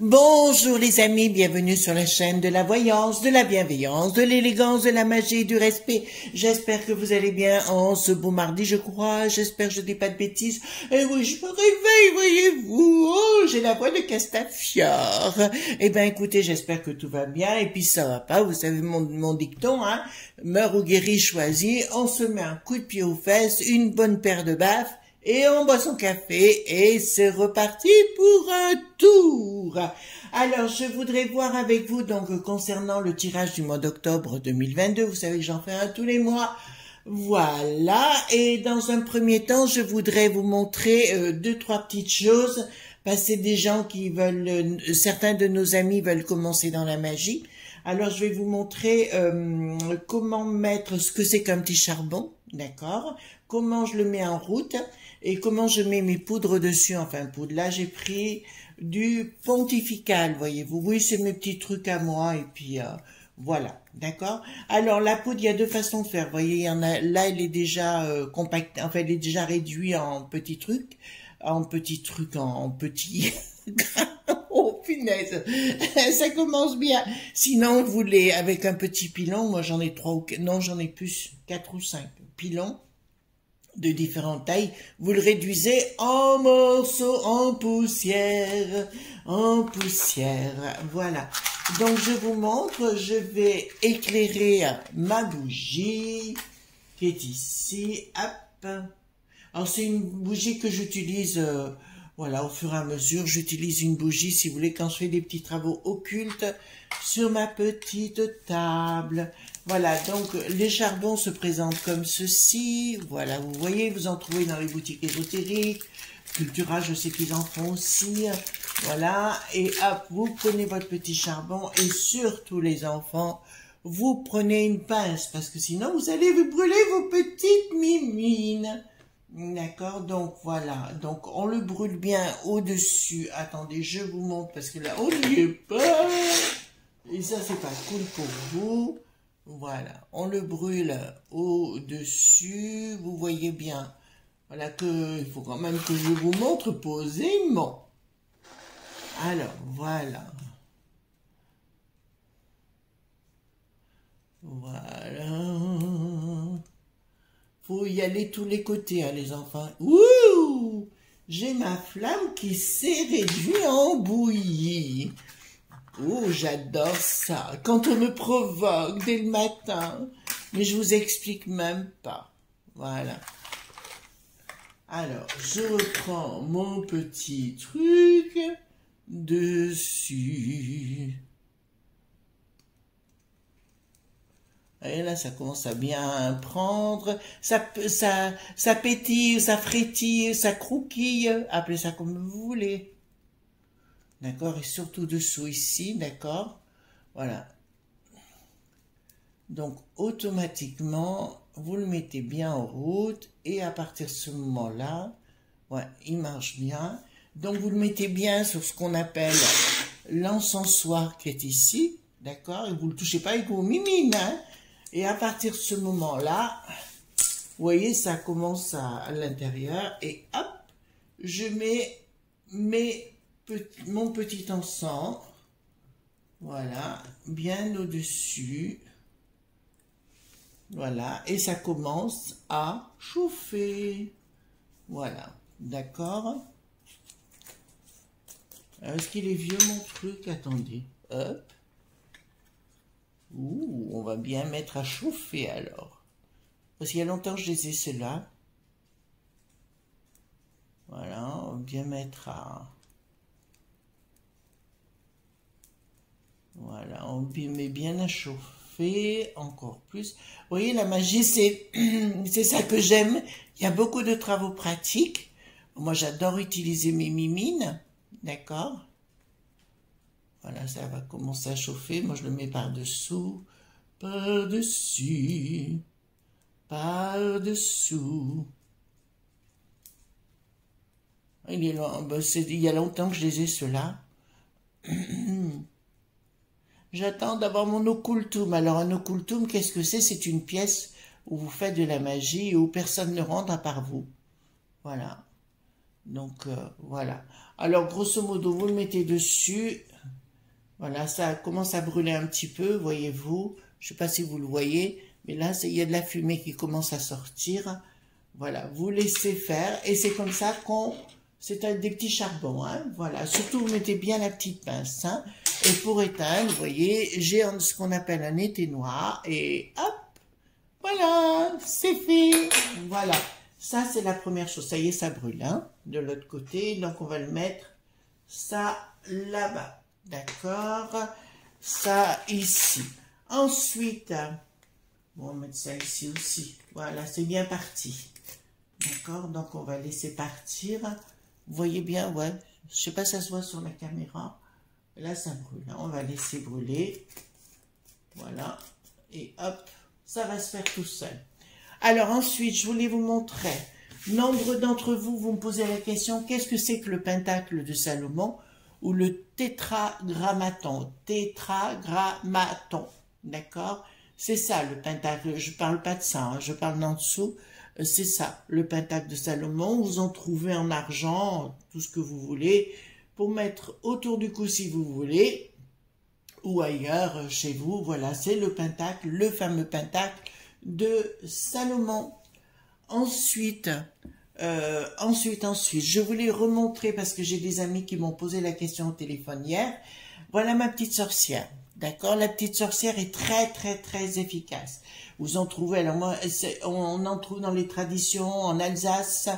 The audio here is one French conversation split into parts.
Bonjour les amis, bienvenue sur la chaîne de la voyance, de la bienveillance, de l'élégance, de la magie et du respect. J'espère que vous allez bien en ce beau mardi, je crois. J'espère que je dis pas de bêtises. Et oui, je me réveille, voyez-vous. Oh, j'ai la voix de Castafiore. Eh ben, écoutez, j'espère que tout va bien. Et puis ça va pas, vous savez mon dicton, hein. Meurs ou guéris, choisis. On se met un coup de pied aux fesses, une bonne paire de baffes. Et on boit son café et c'est reparti pour un tour. Alors, je voudrais voir avec vous donc concernant le tirage du mois d'octobre 2022. Vous savez que j'en fais un tous les mois. Voilà. Et dans un premier temps, je voudrais vous montrer deux, trois petites choses. Parce que c'est des gens qui veulent, certains de nos amis veulent commencer dans la magie. Alors, je vais vous montrer comment mettre ce que c'est qu'un petit charbon, d'accord? Comment je le mets en route et comment je mets mes poudres dessus. Enfin, poudre. Là, j'ai pris du pontifical, voyez-vous. Oui, c'est mes petits trucs à moi et puis voilà, d'accord? Alors, la poudre, il y a deux façons de faire. Vous voyez, il y en a. Là, elle est déjà compactée. Enfin, elle est déjà réduite en petits trucs, en petits Oh, punaise, ça commence bien. Sinon, vous voulez, avec un petit pilon, moi j'en ai non, j'en ai plus, 4 ou 5 pilons de différentes tailles. Vous le réduisez en morceaux, en poussière, voilà. Donc, je vous montre, je vais éclairer ma bougie, qui est ici, hop. Alors, c'est une bougie que j'utilise... voilà, au fur et à mesure, j'utilise une bougie, si vous voulez, quand je fais des petits travaux occultes sur ma petite table. Voilà, donc les charbons se présentent comme ceci. Voilà, vous voyez, vous en trouvez dans les boutiques ésotériques. Cultura, je sais qu'ils en font aussi. Voilà, et hop, vous prenez votre petit charbon et surtout les enfants, vous prenez une pince parce que sinon vous allez vous brûler vos petites mimines. D'accord, donc voilà, donc on le brûle bien au-dessus. Attendez, je vous montre parce que là, on n'y est pas. Et ça, c'est pas cool pour vous. Voilà, on le brûle au-dessus. Vous voyez bien. Voilà que, il faut quand même que je vous montre posément. Alors, voilà. Voilà. Faut y aller tous les côtés, hein, les enfants. Ouh! J'ai ma flamme qui s'est réduite en bouillie. Oh, j'adore ça. Quand on me provoque dès le matin. Mais je vous explique même pas. Voilà. Alors, je reprends mon petit truc dessus. Et là, ça commence à bien prendre, ça pétille, ça frétille, ça croquille, appelez ça comme vous voulez. D'accord? Et surtout dessous ici, d'accord? Voilà. Donc, automatiquement, vous le mettez bien en route, et à partir de ce moment-là, ouais, il marche bien. Donc, vous le mettez bien sur ce qu'on appelle l'encensoir qui est ici, d'accord? Et vous ne le touchez pas avec vos mimines, hein? Et à partir de ce moment-là, vous voyez, ça commence à l'intérieur. Et hop, je mets mon petit encens. Voilà, bien au-dessus. Voilà, et ça commence à chauffer. Voilà, d'accord? Est-ce qu'il est vieux mon truc? Attendez, hop. Ouh, on va bien mettre à chauffer alors. Parce qu'il y a longtemps que je les ai ceux-là. Voilà, on va bien mettre à... Voilà, on met bien à chauffer encore plus. Vous voyez, la magie, c'est ça que j'aime. Il y a beaucoup de travaux pratiques. Moi, j'adore utiliser mes mimines. D'accord? Voilà, ça va commencer à chauffer. Moi, je le mets par-dessous, par-dessus, par-dessous. Il y a longtemps que je les ai, ceux-là. J'attends d'avoir mon occultum. Alors, un occultum, qu'est-ce que c'est? C'est une pièce où vous faites de la magie et où personne ne rentre à part vous. Voilà. Donc, voilà. Alors, grosso modo, vous le mettez dessus. Voilà, ça commence à brûler un petit peu, voyez-vous. Je sais pas si vous le voyez, mais là, il y a de la fumée qui commence à sortir. Voilà, vous laissez faire et c'est comme ça qu'on... C'est des petits charbons, hein. Voilà, surtout vous mettez bien la petite pince, hein. Et pour éteindre, vous voyez, j'ai ce qu'on appelle un éteignoir et hop, voilà, c'est fait. Voilà, ça c'est la première chose. Ça y est, ça brûle, hein, de l'autre côté. Donc on va le mettre ça là-bas, d'accord. Ça ici. Ensuite, bon, on va mettre ça ici aussi. Voilà, c'est bien parti. D'accord, donc on va laisser partir. Vous voyez bien, ouais. Je sais pas si ça se voit sur la caméra. Là, ça brûle. On va laisser brûler. Voilà. Et hop, ça va se faire tout seul. Alors ensuite, je voulais vous montrer. Nombre d'entre vous, vous me posez la question, qu'est-ce que c'est que le pentacle de Salomon ou le tétragrammaton? Tétragrammaton. D'accord? C'est ça le pentacle. Je parle pas de ça, hein, je parle d'en dessous. C'est ça, le pentacle de Salomon. Vous en trouvez en argent, tout ce que vous voulez, pour mettre autour du cou si vous voulez, ou ailleurs chez vous. Voilà, c'est le pentacle, le fameux pentacle de Salomon. Ensuite, je voulais remontrer, parce que j'ai des amis qui m'ont posé la question au téléphone hier. Voilà ma petite sorcière. D'accord, la petite sorcière est très très très efficace. Vous en trouvez, alors moi, on en trouve dans les traditions en Alsace,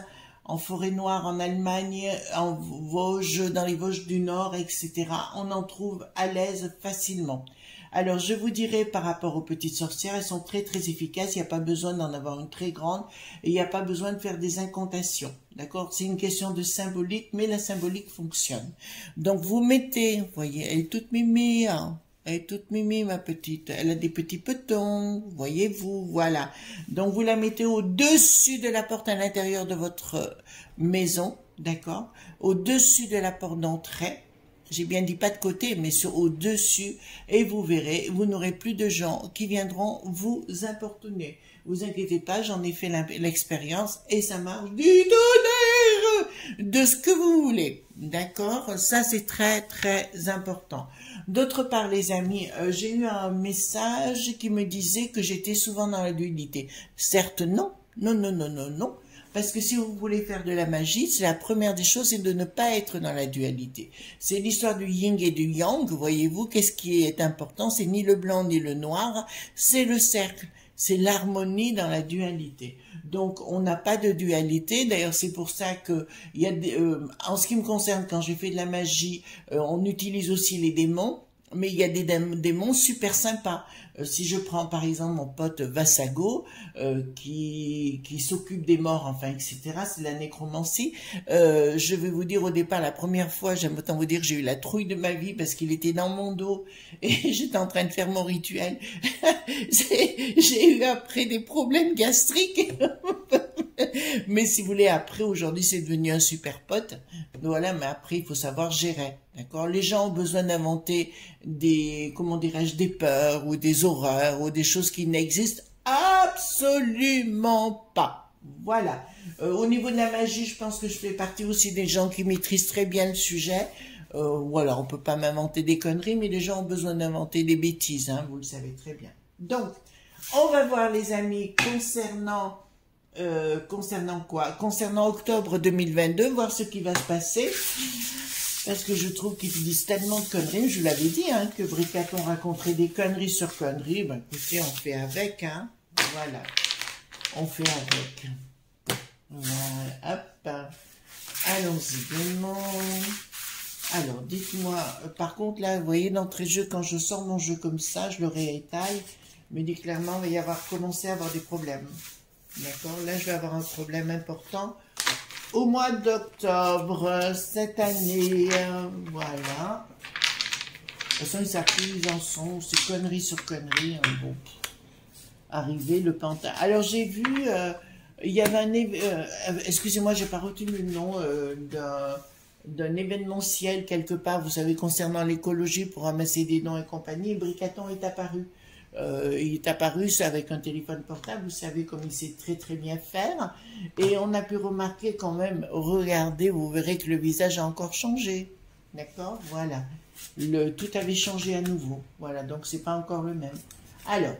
en Forêt-Noire, en Allemagne, en Vosges, dans les Vosges du Nord, etc. On en trouve à l'aise facilement. Alors, je vous dirais par rapport aux petites sorcières, elles sont très très efficaces, il n'y a pas besoin d'en avoir une très grande, et il n'y a pas besoin de faire des incantations, d'accord? C'est une question de symbolique, mais la symbolique fonctionne. Donc, vous mettez, vous voyez, elle est toute mimée, hein. Elle est toute mimée, ma petite. Elle a des petits petons, voyez-vous, voilà. Donc, vous la mettez au-dessus de la porte à l'intérieur de votre maison, d'accord? Au-dessus de la porte d'entrée. J'ai bien dit pas de côté, mais sur au-dessus. Et vous verrez, vous n'aurez plus de gens qui viendront vous importuner. Vous inquiétez pas, j'en ai fait l'expérience et ça marche du tonnerre de ce que vous voulez. D'accord? Ça, c'est très, très important. D'autre part, les amis, j'ai eu un message qui me disait que j'étais souvent dans la dualité. Certes, non. Non, non, non, non, non. Parce que si vous voulez faire de la magie, c'est la première des choses, c'est de ne pas être dans la dualité. C'est l'histoire du yin et du yang, voyez-vous, qu'est-ce qui est important? C'est ni le blanc ni le noir, c'est le cercle, c'est l'harmonie dans la dualité. Donc, on n'a pas de dualité, d'ailleurs c'est pour ça que, il y a en ce qui me concerne, quand j'ai fait de la magie, on utilise aussi les démons, mais il y a des démons super sympas. Si je prends par exemple mon pote Vassago, qui s'occupe des morts, enfin, etc., c'est la nécromancie. Je vais vous dire au départ, la première fois, j'aime autant vous dire que j'ai eu la trouille de ma vie parce qu'il était dans mon dos et j'étais en train de faire mon rituel. J'ai eu après des problèmes gastriques. Mais si vous voulez, après, aujourd'hui, c'est devenu un super pote. Voilà, mais après, il faut savoir gérer. D'accord? Les gens ont besoin d'inventer des, comment dirais-je, des peurs ou des horreurs ou des choses qui n'existent absolument pas. Voilà. Au niveau de la magie, je pense que je fais partie aussi des gens qui maîtrisent très bien le sujet. Voilà, on peut pas m'inventer des conneries, mais les gens ont besoin d'inventer des bêtises, hein, vous le savez très bien. Donc, on va voir, les amis, concernant quoi? Concernant octobre 2022, voir ce qui va se passer. Parce que je trouve qu'ils disent tellement de conneries. Je vous l'avais dit, hein, que Bricaton raconterait des conneries sur conneries. Ben, écoutez, on fait avec, hein. Voilà. On fait avec. Voilà, hop. Allons-y, démon. Alors, dites-moi, par contre, là, vous voyez, d'entrée de jeu, quand je sors mon jeu comme ça, je le réétaille, me dit clairement, il va y avoir commencé à avoir des problèmes. D'accord? Là, je vais avoir un problème important au mois d'octobre cette année. Voilà. De toute façon, ils savent plus où ils en sont. C'est conneries sur conneries. Hein, bon. Arrivé, le pantin. Alors, j'ai vu, il y avait un... excusez-moi, j'ai pas retenu le nom d'un événementiel quelque part, vous savez, concernant l'écologie pour ramasser des dons et compagnie. Bricaton est apparu. Il est apparu avec un téléphone portable, vous savez comme il sait très très bien faire, et on a pu remarquer quand même, regardez, vous verrez que le visage a encore changé. D'accord? Voilà. Tout avait changé à nouveau. Voilà, donc c'est pas encore le même. Alors,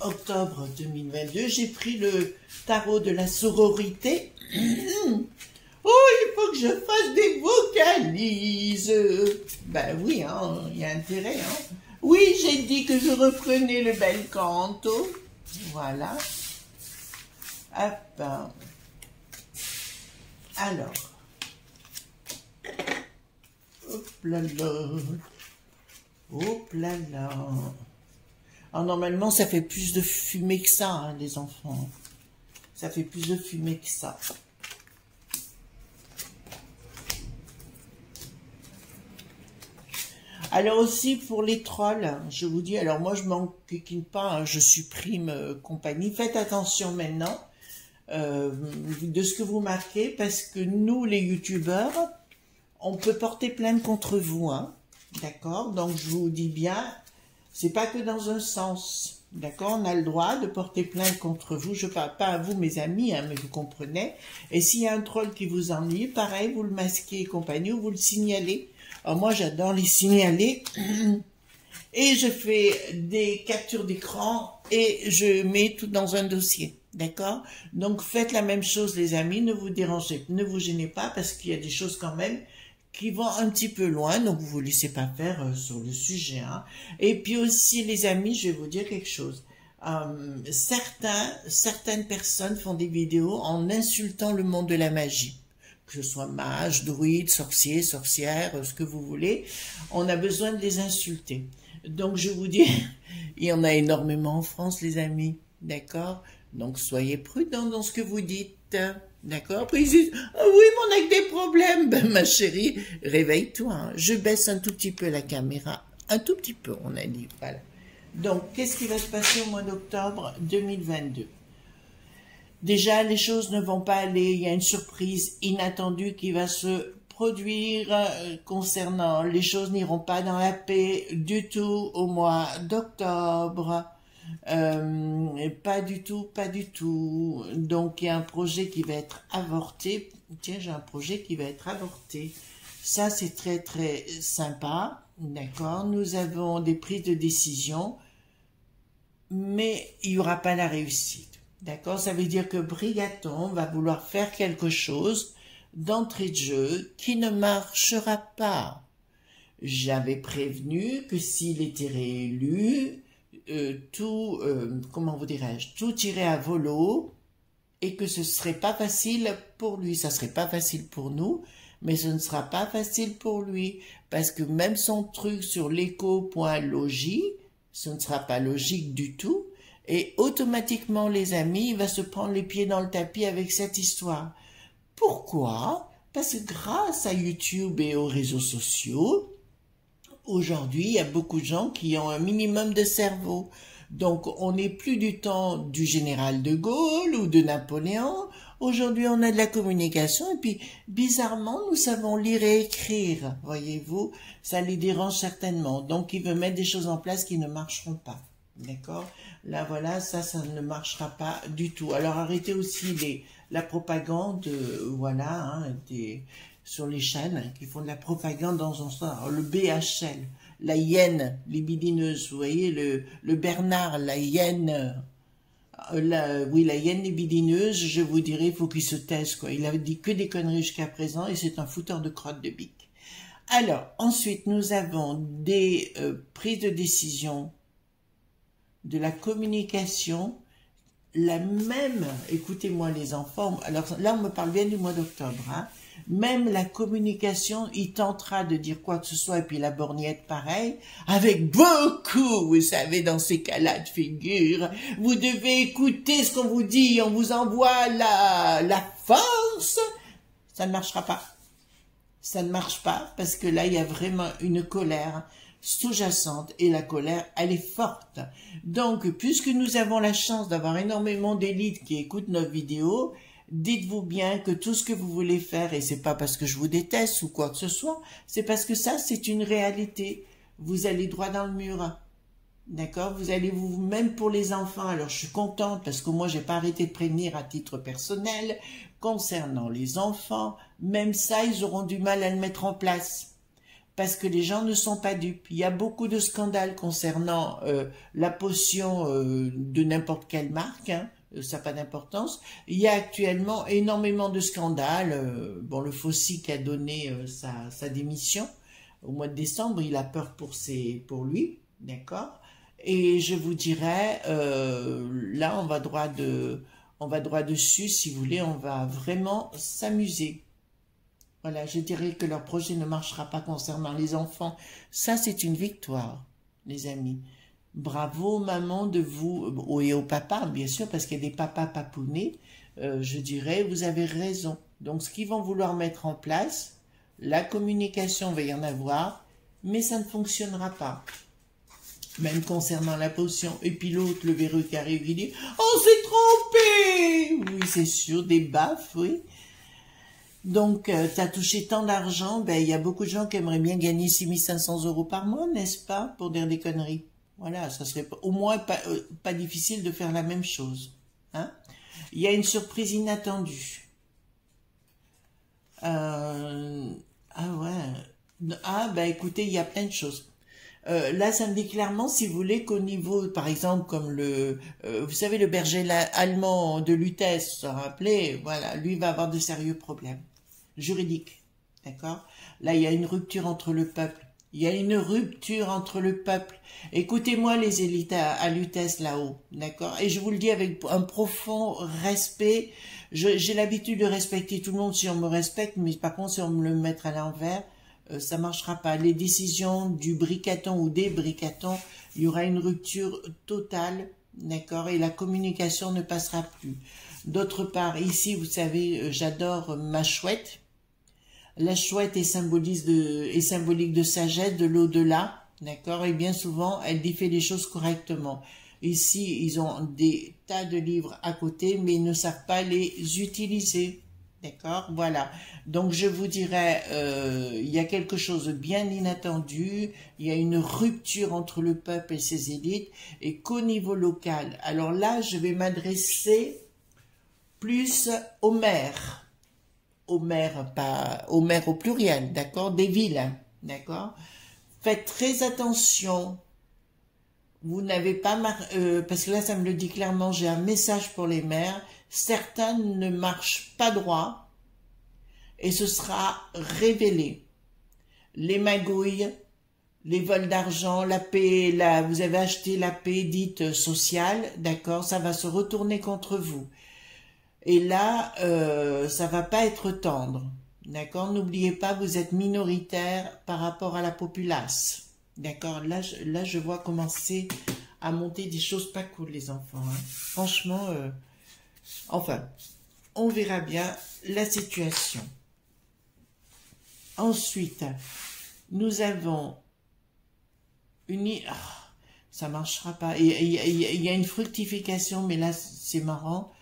octobre 2022, j'ai pris le tarot de la sororité. Oh, il faut que je fasse des vocalises. Ben oui, hein, il y a intérêt. Hein. Oui, j'ai dit que je reprenais le bel canto. Voilà. Hop. Alors. Hop là là. Hop là là. Alors, normalement, ça fait plus de fumée que ça, hein, les enfants. Ça fait plus de fumée que ça. Alors aussi pour les trolls, je vous dis, alors moi je m'en coquine pas, hein, je supprime compagnie. Faites attention maintenant de ce que vous marquez, parce que nous les youtubeurs, on peut porter plainte contre vous, hein, d'accord? Donc je vous dis bien, c'est pas que dans un sens, d'accord? On a le droit de porter plainte contre vous, je parle pas à vous mes amis, hein, mais vous comprenez. Et s'il y a un troll qui vous ennuie, pareil, vous le masquez et compagnie, ou vous le signalez. Alors moi, j'adore les signaler et je fais des captures d'écran et je mets tout dans un dossier, d'accord? Donc, faites la même chose, les amis, ne vous dérangez, ne vous gênez pas parce qu'il y a des choses quand même qui vont un petit peu loin, donc vous ne laissez pas faire sur le sujet. Hein. Et puis aussi, les amis, je vais vous dire quelque chose. Certaines personnes font des vidéos en insultant le monde de la magie. Que ce soit mage, druide, sorcier, sorcière, ce que vous voulez, on a besoin de les insulter. Donc je vous dis, il y en a énormément en France, les amis, d'accord? Donc soyez prudents dans ce que vous dites, d'accord? Après ils disent, ah oui, mais on a que des problèmes. Ben ma chérie, réveille-toi, hein. Je baisse un tout petit peu la caméra, un tout petit peu, on a dit, voilà. Donc qu'est-ce qui va se passer au mois d'octobre 2022? Déjà, les choses ne vont pas aller, il y a une surprise inattendue qui va se produire concernant, les choses n'iront pas dans la paix du tout au mois d'octobre, pas du tout, pas du tout. Donc, il y a un projet qui va être avorté. Tiens, j'ai un projet qui va être avorté. Ça, c'est très, très sympa, d'accord? Nous avons des prises de décision, mais il n'y aura pas la réussite. D'accord? Ça veut dire que Brigaton va vouloir faire quelque chose d'entrée de jeu qui ne marchera pas. J'avais prévenu que s'il était réélu, comment vous dirais-je, tout irait à volo et que ce serait pas facile pour lui. Ça serait pas facile pour nous, mais ce ne sera pas facile pour lui parce que même son truc sur l'écho.logie, ce ne sera pas logique du tout. Et automatiquement, les amis, il va se prendre les pieds dans le tapis avec cette histoire. Pourquoi? Parce que grâce à YouTube et aux réseaux sociaux, aujourd'hui, il y a beaucoup de gens qui ont un minimum de cerveau. Donc, on n'est plus du temps du général de Gaulle ou de Napoléon. Aujourd'hui, on a de la communication et puis, bizarrement, nous savons lire et écrire. Voyez-vous, ça les dérange certainement. Donc, ils veulent mettre des choses en place qui ne marcheront pas. D'accord? Là, voilà, ça ne marchera pas du tout. Alors, arrêtez aussi la propagande, voilà, hein, sur les chaînes qui font de la propagande dans un sens. Alors, le BHL, la hyène libidineuse, vous voyez, le Bernard, la hyène, oui, la hyène libidineuse, je vous dirais, il faut qu'il se taise, quoi. Il a dit que des conneries jusqu'à présent et c'est un fouteur de crotte de bique. Alors, ensuite, nous avons des prises de décision, de la communication, la même, écoutez-moi les enfants, alors là on me parle bien du mois d'octobre, hein, même la communication, il tentera de dire quoi que ce soit, et puis la borgnette pareil, avec beaucoup, vous savez, dans ces cas-là de figure, vous devez écouter ce qu'on vous dit, on vous envoie la force, ça ne marchera pas. Ça ne marche pas, parce que là, il y a vraiment une colère sous-jacente et la colère, elle est forte. Donc, puisque nous avons la chance d'avoir énormément d'élites qui écoutent nos vidéos, dites-vous bien que tout ce que vous voulez faire, et c'est pas parce que je vous déteste ou quoi que ce soit, c'est parce que ça, c'est une réalité. Vous allez droit dans le mur. D'accord? Vous allez même pour les enfants, alors je suis contente parce que moi, j'ai pas arrêté de prévenir à titre personnel concernant les enfants. Même ça, ils auront du mal à le mettre en place. parce que les gens ne sont pas dupes. Il y a beaucoup de scandales concernant la potion de n'importe quelle marque, hein, ça n'a pas d'importance. Il y a actuellement énormément de scandales. Bon, le Fossick a donné sa démission au mois de décembre, il a peur pour lui, d'accord. Et je vous dirais, là on va droit dessus, si vous voulez, on va vraiment s'amuser. Voilà, je dirais que leur projet ne marchera pas concernant les enfants. Ça, c'est une victoire, les amis. Bravo, maman, de vous, et au papa, bien sûr, parce qu'il y a des papas papounés. Je dirais, vous avez raison. Donc, ce qu'ils vont vouloir mettre en place, la communication va y en avoir, mais ça ne fonctionnera pas. Même concernant la potion. Et puis l'autre, le verrou qui arrive, il dit « On s'est trompé !» Oui, c'est sûr, des baffes, oui. Donc, tu as touché tant d'argent, ben, il y a beaucoup de gens qui aimeraient bien gagner 6500 € par mois, n'est-ce pas, pour dire des conneries. Voilà, ça serait au moins pas difficile de faire la même chose. Hein. Il y a une surprise inattendue. Ah ouais. Ah, ben écoutez, il y a plein de choses. Là, ça me dit clairement, si vous voulez, qu'au niveau, par exemple, comme vous savez, le berger allemand de Lutèce, se rappelez, voilà, lui va avoir de sérieux problèmes juridiques, d'accord? Là, il y a une rupture entre le peuple. Il y a une rupture entre le peuple. Écoutez-moi, les élites à Lutèce, là-haut, d'accord? Et je vous le dis avec un profond respect. J'ai l'habitude de respecter tout le monde si on me respecte, mais par contre, si on me le met à l'envers, ça marchera pas. Les décisions du bricaton ou des bricatons, il y aura une rupture totale, d'accord, et la communication ne passera plus. D'autre part, ici, vous savez, j'adore ma chouette. La chouette est symbolique de sagesse, de l'au-delà, d'accord, et bien souvent, elle dit fait les choses correctement. Ici, ils ont des tas de livres à côté, mais ils ne savent pas les utiliser. D'accord, voilà. Donc je vous dirais, il y a quelque chose de bien inattendu, il y a une rupture entre le peuple et ses élites, et qu'au niveau local. Alors là, je vais m'adresser plus aux maires. Aux maires, pas aux maires au pluriel, d'accord, des villes, d'accord. Faites très attention. Vous n'avez pas parce que là, ça me le dit clairement, j'ai un message pour les maires. Certains ne marchent pas droit et ce sera révélé. Les magouilles, les vols d'argent, la paix, vous avez acheté la paix dite sociale, d'accord, ça va se retourner contre vous. Et là, ça va pas être tendre, d'accord. N'oubliez pas, vous êtes minoritaire par rapport à la populace. D'accord, là, je vois commencer à monter des choses pas cool, les enfants. Hein. Franchement, enfin, on verra bien la situation. Ensuite, nous avons une... Ah, ça marchera pas. Il y a une fructification, mais là, c'est marrant.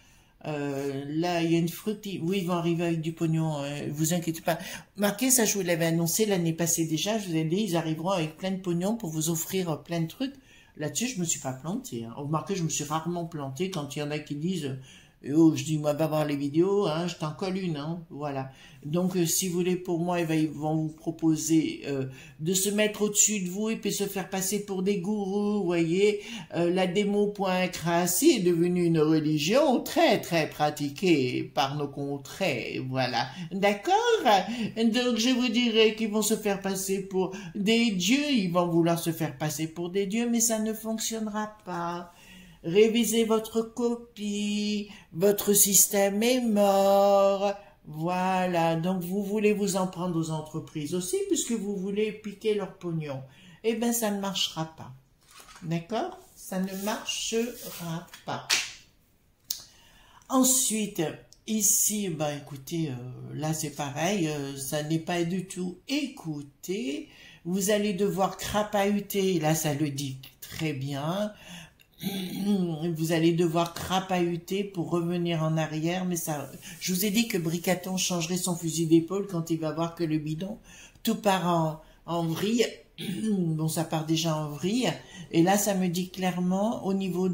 Là, il y a une fructification. Oui, ils vont arriver avec du pognon, vous inquiétez pas. Marquez, ça, je vous l'avais annoncé l'année passée déjà. Je vous ai dit, ils arriveront avec plein de pognon pour vous offrir plein de trucs. Là-dessus, je me suis pas planté. Hein. Remarquez, je me suis rarement planté quand il y en a qui disent... Oh, je dis, moi, va voir les vidéos, hein, je t'en colle une, hein, voilà. Donc, si vous voulez, pour moi, ils vont vous proposer de se mettre au-dessus de vous et puis se faire passer pour des gourous, vous voyez. La démo.crassy est devenue une religion très, très pratiquée par nos contrées, voilà. D'accord? Donc, je vous dirais qu'ils vont se faire passer pour des dieux, ils vont vouloir se faire passer pour des dieux, mais ça ne fonctionnera pas. Révisez votre copie, votre système est mort. Voilà, donc vous voulez vous en prendre aux entreprises aussi, puisque vous voulez piquer leur pognon. Eh bien, ça ne marchera pas. D'accord? Ça ne marchera pas. Ensuite, ici, ben écoutez, là c'est pareil, ça n'est pas du tout écouté. Vous allez devoir crapahuter, là ça le dit très bien. Vous allez devoir crapahuter pour revenir en arrière, mais ça, je vous ai dit que Bricaton changerait son fusil d'épaule quand il va voir que le bidon, tout part en vrille. Bon, ça part déjà en vrille. Et là, ça me dit clairement, au niveau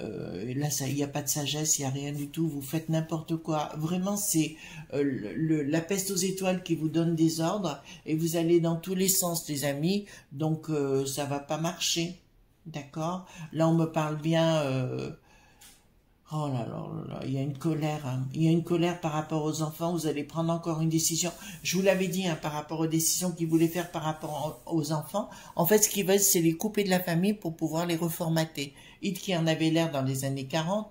Là, il n'y a pas de sagesse, il n'y a rien du tout, vous faites n'importe quoi. Vraiment, c'est la peste aux étoiles qui vous donne des ordres et vous allez dans tous les sens, les amis, donc ça va pas marcher. D'accord? Là, on me parle bien... oh là là là là, il y a une colère, hein. Il y a une colère par rapport aux enfants, vous allez prendre encore une décision. Je vous l'avais dit, hein, par rapport aux décisions qu'ils voulaient faire par rapport aux enfants. En fait, ce qu'ils veulent, c'est les couper de la famille pour pouvoir les reformater. It qui en avait l'air dans les années 40,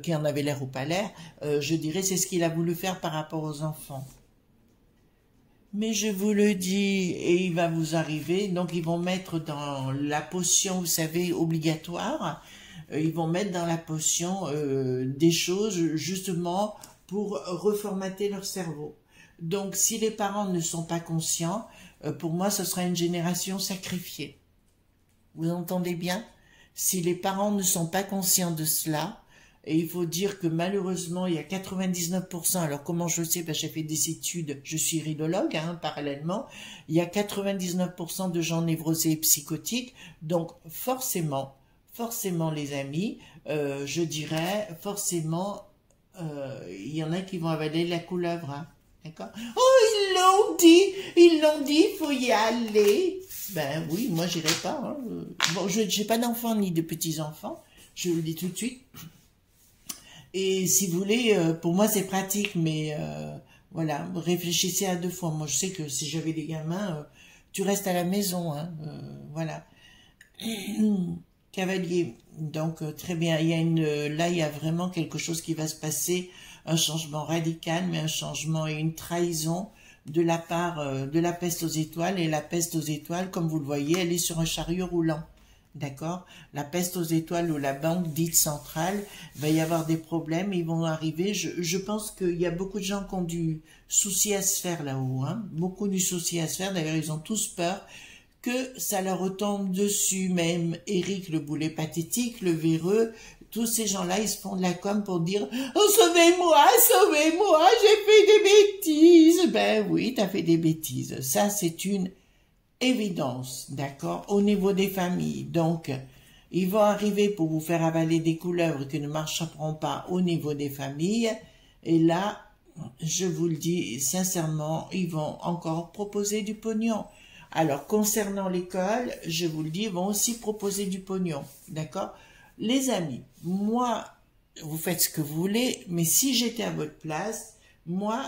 qui en avait l'air ou pas l'air, je dirais, c'est ce qu'il a voulu faire par rapport aux enfants. Mais je vous le dis, et il va vous arriver, donc ils vont mettre dans la potion, vous savez, obligatoire, ils vont mettre dans la potion des choses justement pour reformater leur cerveau. Donc si les parents ne sont pas conscients, pour moi ce sera une génération sacrifiée. Vous entendez bien? Si les parents ne sont pas conscients de cela, et il faut dire que malheureusement, il y a 99%, alors comment je le sais, ben, j'ai fait des études, je suis iridologue, hein, parallèlement, il y a 99% de gens névrosés et psychotiques, donc forcément les amis, je dirais, forcément, il y en a qui vont avaler la couleuvre, hein, d'accord? Oh, ils l'ont dit, il faut y aller. Ben oui, moi j'irai pas, hein. Bon, je n'ai pas d'enfants ni de petits-enfants, je le dis tout de suite. Et si vous voulez, pour moi c'est pratique, mais voilà, réfléchissez à deux fois. Moi je sais que si j'avais des gamins, tu restes à la maison, hein, voilà. Cavalier, donc très bien, là il y a vraiment quelque chose qui va se passer, un changement radical, mais un changement et une trahison de la part de la peste aux étoiles, et la peste aux étoiles, comme vous le voyez, elle est sur un chariot roulant. D'accord? La peste aux étoiles ou la banque dite centrale, il va y avoir des problèmes, ils vont arriver. Je pense qu'il y a beaucoup de gens qui ont du souci à se faire là-haut, hein? Beaucoup du souci à se faire. D'ailleurs, ils ont tous peur que ça leur retombe dessus. Même Eric, le boulet pathétique, le véreux, tous ces gens-là, ils se font de la com pour dire « Oh, sauvez-moi, j'ai fait des bêtises !» Ben oui, t'as fait des bêtises. Ça, c'est une évidence, d'accord, au niveau des familles. Donc, ils vont arriver pour vous faire avaler des couleuvres qui ne marcheront pas au niveau des familles. Et là, je vous le dis sincèrement, ils vont encore proposer du pognon. Alors, concernant l'école, je vous le dis, ils vont aussi proposer du pognon, d'accord? Les amis, moi, vous faites ce que vous voulez, mais si j'étais à votre place, moi,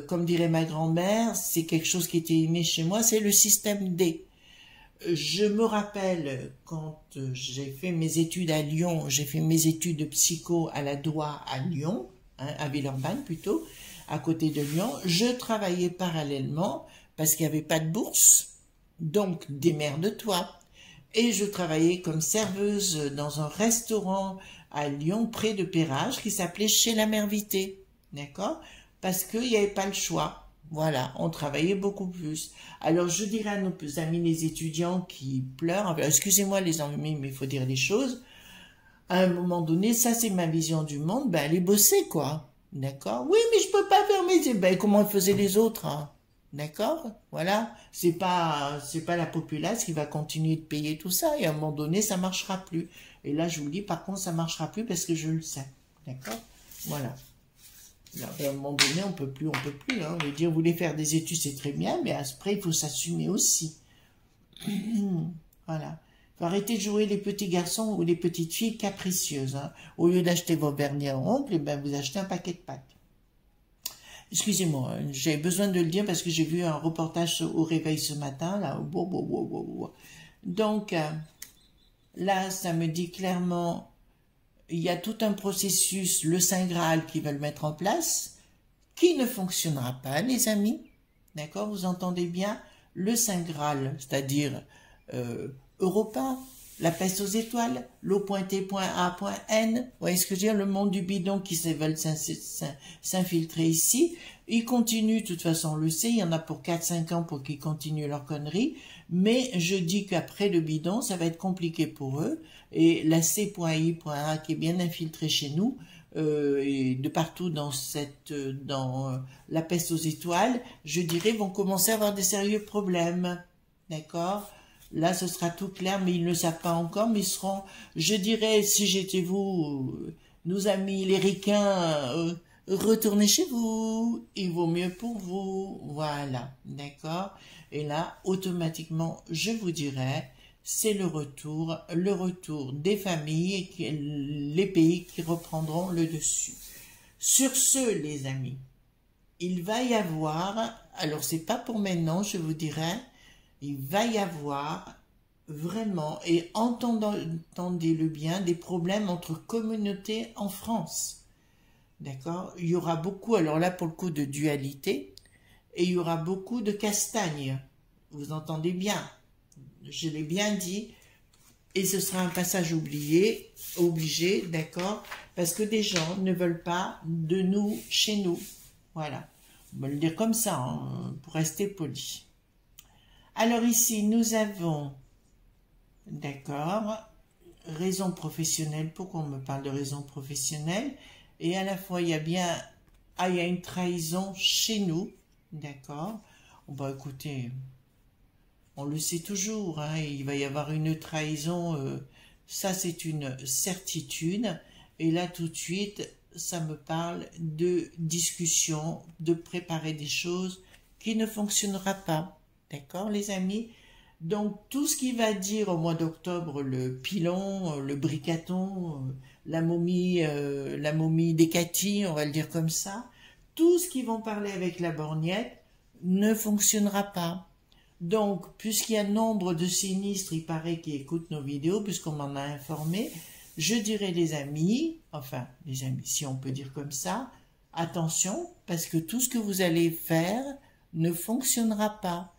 comme dirait ma grand-mère, c'est quelque chose qui était inné chez moi, c'est le système D. Je me rappelle quand j'ai fait mes études à Lyon, j'ai fait mes études de psycho à la DOI à Lyon, hein, à Villeurbanne plutôt, à côté de Lyon. Je travaillais parallèlement parce qu'il n'y avait pas de bourse, donc démerde-toi. Et je travaillais comme serveuse dans un restaurant à Lyon, près de Perrache, qui s'appelait Chez la Mère Vitée, d'accord? Parce qu'il n'y avait pas le choix. Voilà, on travaillait beaucoup plus. Alors, je dirais à nos amis les étudiants qui pleurent, excusez-moi les amis, mais il faut dire les choses, à un moment donné, ça c'est ma vision du monde, ben allez bosser, quoi. D'accord? Oui, mais je peux pas faire mes... Ben, comment faisaient les autres, hein? D'accord? Voilà. C'est pas la populace qui va continuer de payer tout ça, et à un moment donné, ça marchera plus. Et là, je vous le dis, par contre, ça marchera plus parce que je le sais. D'accord? Voilà. Alors, à un moment donné, on peut plus, hein. Je veux dire, vous voulez faire des études, c'est très bien, mais après, il faut s'assumer aussi. Voilà. Il faut arrêter de jouer les petits garçons ou les petites filles capricieuses, hein. Au lieu d'acheter vos vernis à ongles, eh ben, vous achetez un paquet de pâtes. Excusez-moi, hein, j'ai besoin de le dire parce que j'ai vu un reportage au réveil ce matin, là. Donc, là, ça me dit clairement, il y a tout un processus, le Saint Graal, qu'ils veulent mettre en place, qui ne fonctionnera pas, les amis. D'accord? Vous entendez bien? Le Saint Graal, c'est-à-dire Europa, la peste aux étoiles, l'O.T.A.N, vous voyez ce que je veux dire? Le monde du bidon qui veulent s'infiltrer ici. Ils continuent, de toute façon, on le sait, il y en a pour 4-5 ans pour qu'ils continuent leur connerie, mais je dis qu'après le bidon, ça va être compliqué pour eux, et la C.I.A qui est bien infiltrée chez nous, et de partout dans la peste aux étoiles, je dirais, vont commencer à avoir des sérieux problèmes, d'accord? Là, ce sera tout clair, mais ils ne le savent pas encore, mais ils seront, je dirais, si j'étais vous, nos amis les ricains, retournez chez vous, il vaut mieux pour vous, voilà, d'accord? Et là, automatiquement, je vous dirais, c'est le retour des familles, les pays qui reprendront le dessus. Sur ce, les amis, il va y avoir, alors c'est pas pour maintenant, je vous dirais, il va y avoir vraiment, et entendez-le bien, des problèmes entre communautés en France. D'accord? Il y aura beaucoup, alors là pour le coup, de dualité, et il y aura beaucoup de castagne. Vous entendez bien? Je l'ai bien dit, et ce sera un passage obligé, d'accord? Parce que des gens ne veulent pas de nous chez nous. Voilà. On va le dire comme ça, hein, pour rester poli. Alors ici, nous avons, d'accord, raison professionnelle. Pourquoi on me parle de raison professionnelle? Et à la fois, il y a bien, il y a une trahison chez nous, d'accord? On va écouter, on le sait toujours, hein, il va y avoir une trahison, ça c'est une certitude. Et là, tout de suite, ça me parle de discussion, de préparer des choses qui ne fonctionnera pas. D'accord, les amis? Donc, tout ce qui va dire au mois d'octobre, le pilon, le bricaton, la momie des Cathy, on va le dire comme ça, tout ce qui vont parler avec la borgnette ne fonctionnera pas. Donc, puisqu'il y a nombre de sinistres, il paraît, qui écoutent nos vidéos, puisqu'on m'en a informé, je dirais les amis, si on peut dire comme ça, attention, parce que tout ce que vous allez faire ne fonctionnera pas.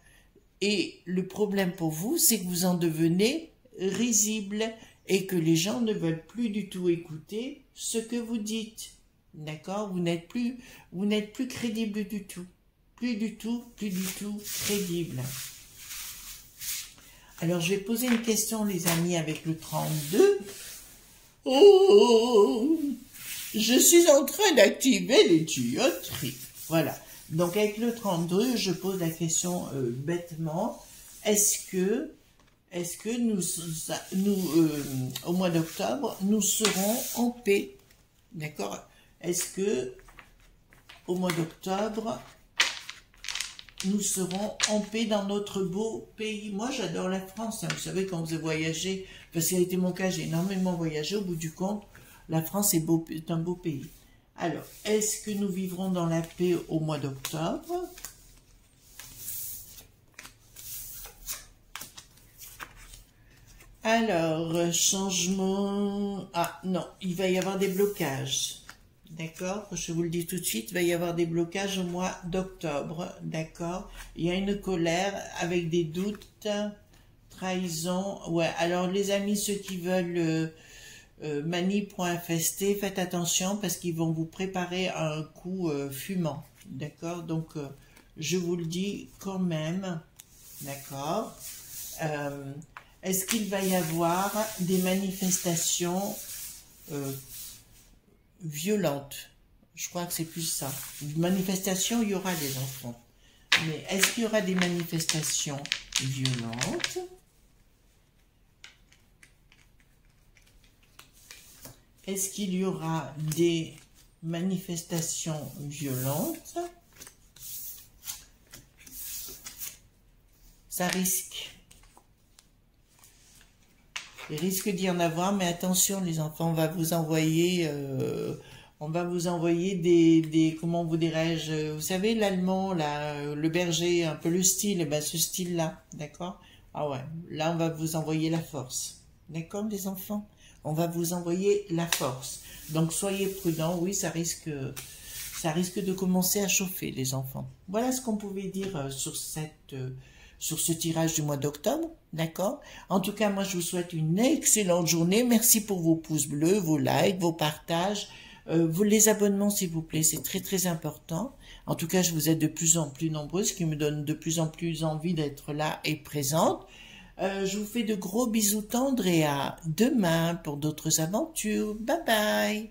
Et le problème pour vous, c'est que vous en devenez risible et que les gens ne veulent plus du tout écouter ce que vous dites. D'accord? Vous n'êtes plus crédible du tout. Plus du tout crédible. Alors, je vais poser une question, les amis, avec le 32. Oh, je suis en train d'activer les tuyauteries. Voilà. Donc, avec le 32, je pose la question bêtement. Est-ce que nous au mois d'octobre, nous serons en paix? D'accord? Est-ce que, au mois d'octobre, nous serons en paix dans notre beau pays? Moi, j'adore la France. Hein. Vous savez, quand vous avez voyagé, parce que ça a été mon cas, j'ai énormément voyagé. Au bout du compte, la France est un beau pays. Alors, est-ce que nous vivrons dans la paix au mois d'octobre? Alors, changement... Ah, non, il va y avoir des blocages. D'accord? Je vous le dis tout de suite, il va y avoir des blocages au mois d'octobre. D'accord? Il y a une colère avec des doutes, trahison. Ouais, alors les amis, ceux qui veulent... mani.fst, faites attention parce qu'ils vont vous préparer un coup fumant, d'accord? Donc, je vous le dis quand même, d'accord? Est-ce qu'il va y avoir des manifestations violentes? Je crois que c'est plus ça. Une manifestation, il y aura des enfants. Mais est-ce qu'il y aura des manifestations violentes? Est-ce qu'il y aura des manifestations violentes? Ça risque. Il risque d'y en avoir, mais attention les enfants, on va vous envoyer des comment vous dirais-je, vous savez l'allemand, là, le berger, un peu le style, et ben ce style-là, d'accord? Ah ouais, là on va vous envoyer la force. D'accord les enfants? On va vous envoyer la force. Donc, soyez prudents. Oui, ça risque de commencer à chauffer, les enfants. Voilà ce qu'on pouvait dire sur ce tirage du mois d'octobre. D'accord? En tout cas, moi, je vous souhaite une excellente journée. Merci pour vos pouces bleus, vos likes, vos partages, les abonnements, s'il vous plaît. C'est très, très important. En tout cas, je vous ai de plus en plus nombreux, ce qui me donne de plus en plus envie d'être là et présente. Je vous fais de gros bisous tendres et à demain pour d'autres aventures. Bye bye!